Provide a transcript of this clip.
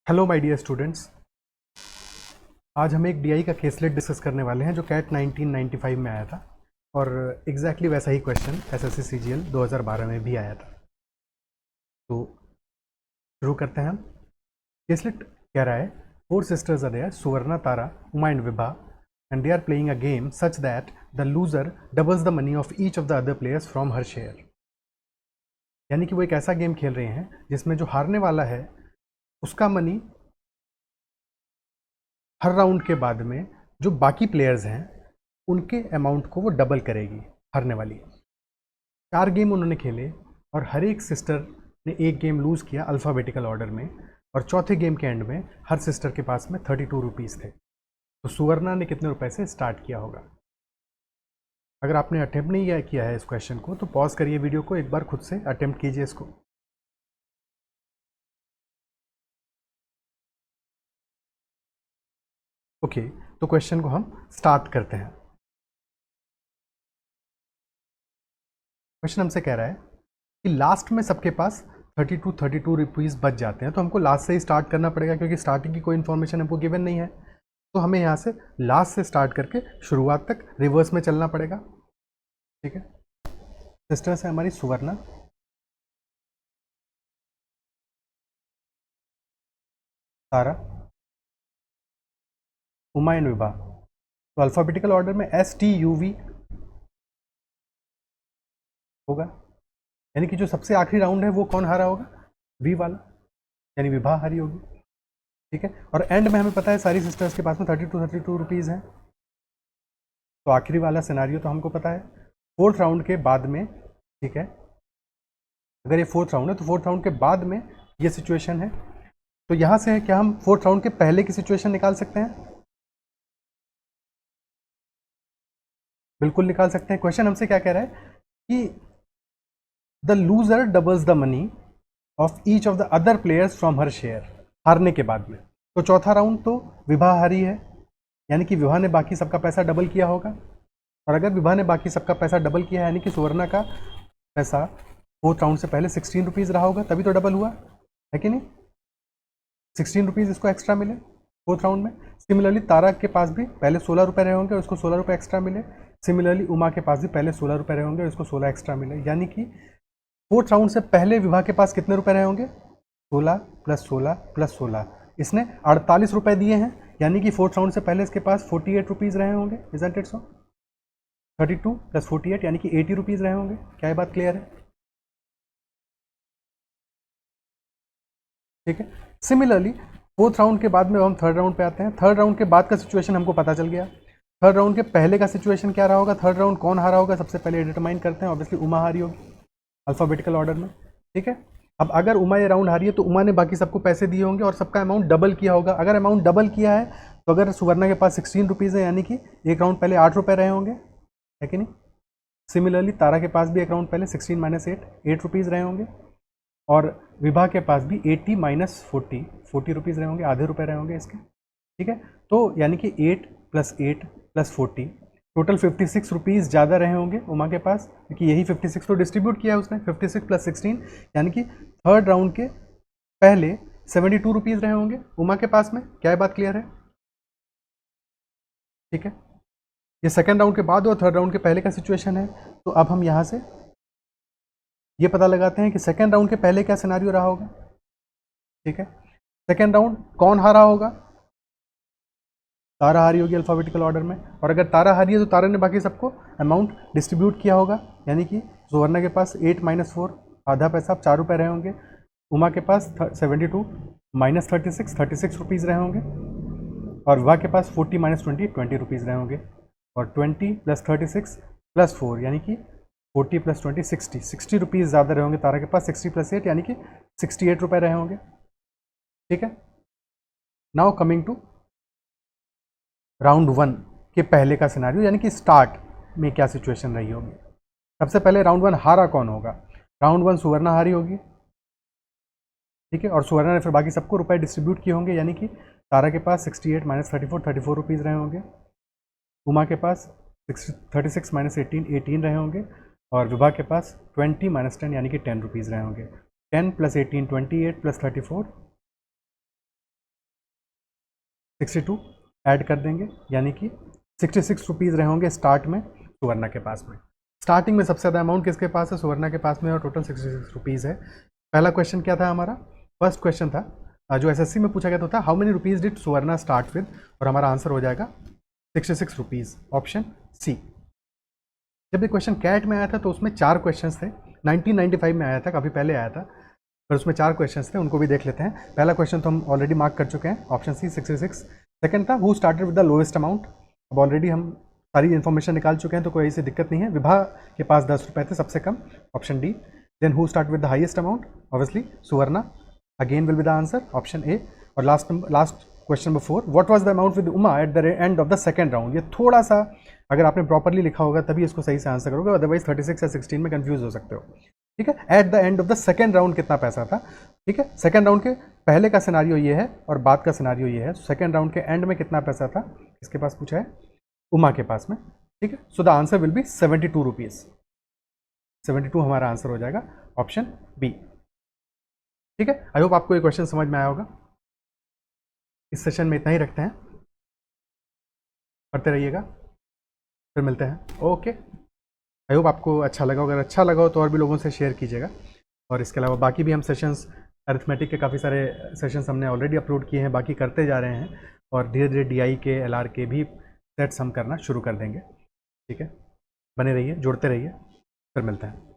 Hello my dear students. आज हम एक डीआई का केसलेट डिस्कस करने वाले हैं जो कैट 1995 में आया था और एग्जैक्टली वैसा ही क्वेश्चन एसएससी सीजीएल 2012 में भी आया था। तो शुरू करते हैं हम। केसलेट कह रहा है, four sisters are there, Suvarna, Tara, Uma and Vibha, and they are playing a game such that the loser doubles the money of each of the other players from her share. यानी कि वो एक ऐसा गेम खेल रहे हैं जिसमें जो हारने वाला है उसका मनी हर राउंड के बाद में जो बाकी प्लेयर्स हैं उनके अमाउंट को वो डबल करेगी हारने वाली। 4 गेम उन्होंने खेले और हर एक सिस्टर ने एक गेम लूज़ किया अल्फ़ाबेटिकल ऑर्डर में, और चौथे गेम के एंड में हर सिस्टर के पास में 32 रुपीज़ थे। तो सुवर्णा ने कितने रुपए से स्टार्ट किया होगा? अगर आपने अटेम्प्ट नहीं किया है इस क्वेश्चन को तो पॉज करिए वीडियो को, एक बार खुद से अटेम्प्ट कीजिए इसको। ओके, तो क्वेश्चन को हम स्टार्ट करते हैं। क्वेश्चन हमसे कह रहा है कि लास्ट में सबके पास 32 रुपीज़ बच जाते हैं, तो हमको लास्ट से ही स्टार्ट करना पड़ेगा क्योंकि स्टार्टिंग की कोई इन्फॉर्मेशन हमको गिवन नहीं है। तो हमें यहाँ से लास्ट से स्टार्ट करके शुरुआत तक रिवर्स में चलना पड़ेगा। ठीक है, सिस्टर्स है हमारी सुवर्णा, तारा, उमा एंड विभा। तो अल्फ़ाबेटिकल ऑर्डर में STUV होगा, यानी कि जो सबसे आखिरी राउंड है वो कौन हारा होगा? V वाला, यानी विभा हारी होगी। ठीक है, और एंड में हमें पता है सारी सिस्टर्स के पास में 32 रुपीज़ हैं, तो आखिरी वाला सिनारियो तो हमको पता है। फोर्थ राउंड के बाद में, ठीक है, अगर ये फोर्थ राउंड है तो फोर्थ राउंड के बाद में ये सिचुएशन है। तो यहाँ से क्या हम फोर्थ राउंड के पहले की सिचुएशन निकाल सकते हैं? बिल्कुल निकाल सकते हैं। क्वेश्चन हमसे क्या कह रहा है कि the loser doubles the money of each of the other players from her share, हारने के बाद में। तो चौथा राउंड तो विभा हारी है, यानी कि विभा ने बाकी सबका पैसा डबल किया होगा, और अगर विभा ने बाकी सबका पैसा डबल किया है यानी कि सुवर्णा का पैसा फोर्थ राउंड से पहले 16 रुपीज़ रहा होगा, तभी तो डबल हुआ है कि नहीं? 16 रुपीज़ इसको एक्स्ट्रा मिले फोर्थ राउंड में। सिमिलरली तारा के पास भी पहले 16 रुपये रहे होंगे, उसको 16 रुपये एक्स्ट्रा मिले। सिमिलरली उमा के पास भी पहले 16 रुपये रहे होंगे, उसको 16 एक्स्ट्रा मिले। यानी कि फोर्थ राउंड से पहले विभा के पास कितने रुपए रहे होंगे? 16 + 16 + 16, इसने 48 रुपए दिए हैं, यानी कि फोर्थ राउंड से पहले इसके पास 48 रुपीज़ रहे होंगे। Isn't it so? 32 + 48 यानी कि 80 रुपीज़ रहे होंगे। क्या ये बात क्लियर है? ठीक है, सिमिलरली फोर्थ राउंड के बाद में हम थर्ड राउंड पे आते हैं। थर्ड राउंड के बाद का सिचुएशन हमको पता चल गया। थर्ड राउंड के पहले का सिचुएशन क्या रहा होगा? थर्ड राउंड कौन हारा होगा सबसे पहले डिटरमाइन करते हैं। ऑब्वियसली उमा हारी होगी अल्फ़ाबेटिकल ऑर्डर में। ठीक है, अब अगर उमा ये राउंड हारी है तो उमा ने बाकी सबको पैसे दिए होंगे और सबका अमाउंट डबल किया होगा। अगर अमाउंट डबल किया है तो अगर सुवर्णा के पास 16 रुपीज़ है यानी कि एक राउंड पहले 8 रुपये रहे होंगे, है कि नहीं? सिमिलरली तारा के पास भी एक राउंड पहले 16 - 8 रुपीज़ रहे होंगे, और विभा के पास भी 80 - 40 रुपीज़ रहे होंगे, आधे रुपये रहे होंगे इसके। ठीक है, तो यानी कि 8 + 8 + 40 टोटल 56 रुपीज़ ज़्यादा रहे होंगे उमा के पास, क्योंकि यही 56 तो डिस्ट्रीब्यूट किया है उसने। 56 + 16 यानी कि थर्ड राउंड के पहले 72 रुपीज़ रहे होंगे उमा के पास में। क्या ये बात क्लियर है? ठीक है, ये सेकेंड राउंड के बाद और थर्ड राउंड के पहले का सिचुएशन है। तो अब हम यहाँ से ये पता लगाते हैं कि सेकेंड राउंड के पहले क्या सिनारियो रहा होगा। ठीक है, सेकेंड राउंड कौन हारा होगा? तारा हारी होगी अल्फ़ाबेटिकल ऑर्डर में, और अगर तारा हारी है तो तारा ने बाकी सबको अमाउंट डिस्ट्रीब्यूट किया होगा, यानी कि सुवर्णा के पास 8 - 4 आधा पैसा, 4 रुपये रहे होंगे। उमा के पास 72 - 36 रुपीज़ रहे होंगे, और विभा के पास 40 - 20 रुपीज़ रहे होंगे, और 20 + 36 + 4 यानी कि 40 + 20 60 रुपीज़ ज़्यादा रहे होंगे तारा के पास। 60 + 8 यानी कि 68 रुपये रहे होंगे। ठीक है, नाउ कमिंग टू राउंड 1 के पहले का सिनारियो, यानी कि स्टार्ट में क्या सिचुएशन रही होगी। सबसे पहले राउंड 1 हारा कौन होगा? राउंड 1 सुवर्णा हारी होगी। ठीक है, और सुवर्णा ने फिर बाकी सबको रुपए डिस्ट्रीब्यूट किए होंगे, यानी कि तारा के पास 68 - 34 रुपीज़ रहे होंगे। उमा के पास 36 - 18 रहे होंगे, और विभा के पास 20 - 10 यानी कि 10 रुपीज़ रहे होंगे। 10 + 18 28 + 34 62 ऐड कर देंगे, यानी कि 66 रुपीज़ रहे होंगे स्टार्ट में सुवर्णा के पास में। स्टार्टिंग में सबसे ज़्यादा अमाउंट किसके पास है? सुवर्णा के पास में, और टोटल 66 रुपीज़ है। पहला क्वेश्चन क्या था हमारा? फर्स्ट क्वेश्चन था जो एसएससी में पूछा गया था, how many rupees did Suvarna start with, और हमारा आंसर हो जाएगा 66 रुपीज़, ऑप्शन सी। जब ये क्वेश्चन कैट में आया था तो उसमें 4 क्वेश्चन थे, 1995 में आया था, काफ़ी पहले आया था, पर उसमें 4 क्वेश्चन थे, उनको भी देख लेते हैं। पहला क्वेश्चन तो हम ऑलरेडी मार्क कर चुके हैं, ऑप्शन सी 66। सेकंड था who started with the lowest amount, अब ऑलरेडी हम सारी इन्फॉर्मेशन निकाल चुके हैं तो कोई ऐसी दिक्कत नहीं है। विभा के पास 10 रुपये थे सबसे कम, option D. Then who start with the highest amount, obviously Suvarna, again will be the answer, option A. और last question number 4, what was the amount with Uma at the end of the second round. ये थोड़ा सा अगर आपने properly लिखा होगा तभी इसको सही से आंसर करोगे, अदरवाइज 36 या 16 में कंफ्यूज हो सकते हो। ठीक है, eight the end of the second round कितना पैसा था। ठीक है, सेकंड राउंड के पहले का सिनारियो ये है और बाद का सिनारियो ये है। सेकंड राउंड के एंड में कितना पैसा था, किसके पास पूछा है? उमा के पास में। ठीक है, so the answer will be 72 rupees. 72 हमारा आंसर हो जाएगा, ऑप्शन बी। ठीक है, आई होप आपको ये क्वेश्चन समझ में आया होगा। इस सेशन में इतना ही रखते हैं, पढ़ते रहिएगा, फिर मिलते हैं। ओके, आई होप आपको अच्छा लगा। अगर अच्छा लगा हो तो और भी लोगों से शेयर कीजिएगा। और इसके अलावा बाकी भी हम सेशंस, अरिथमेटिक के काफ़ी सारे सेशंस हमने ऑलरेडी अपलोड किए हैं, बाकी करते जा रहे हैं, और धीरे धीरे DI के LR के भी सेट्स हम करना शुरू कर देंगे। ठीक है, बने रहिए, जुड़ते रहिए, फिर मिलते हैं।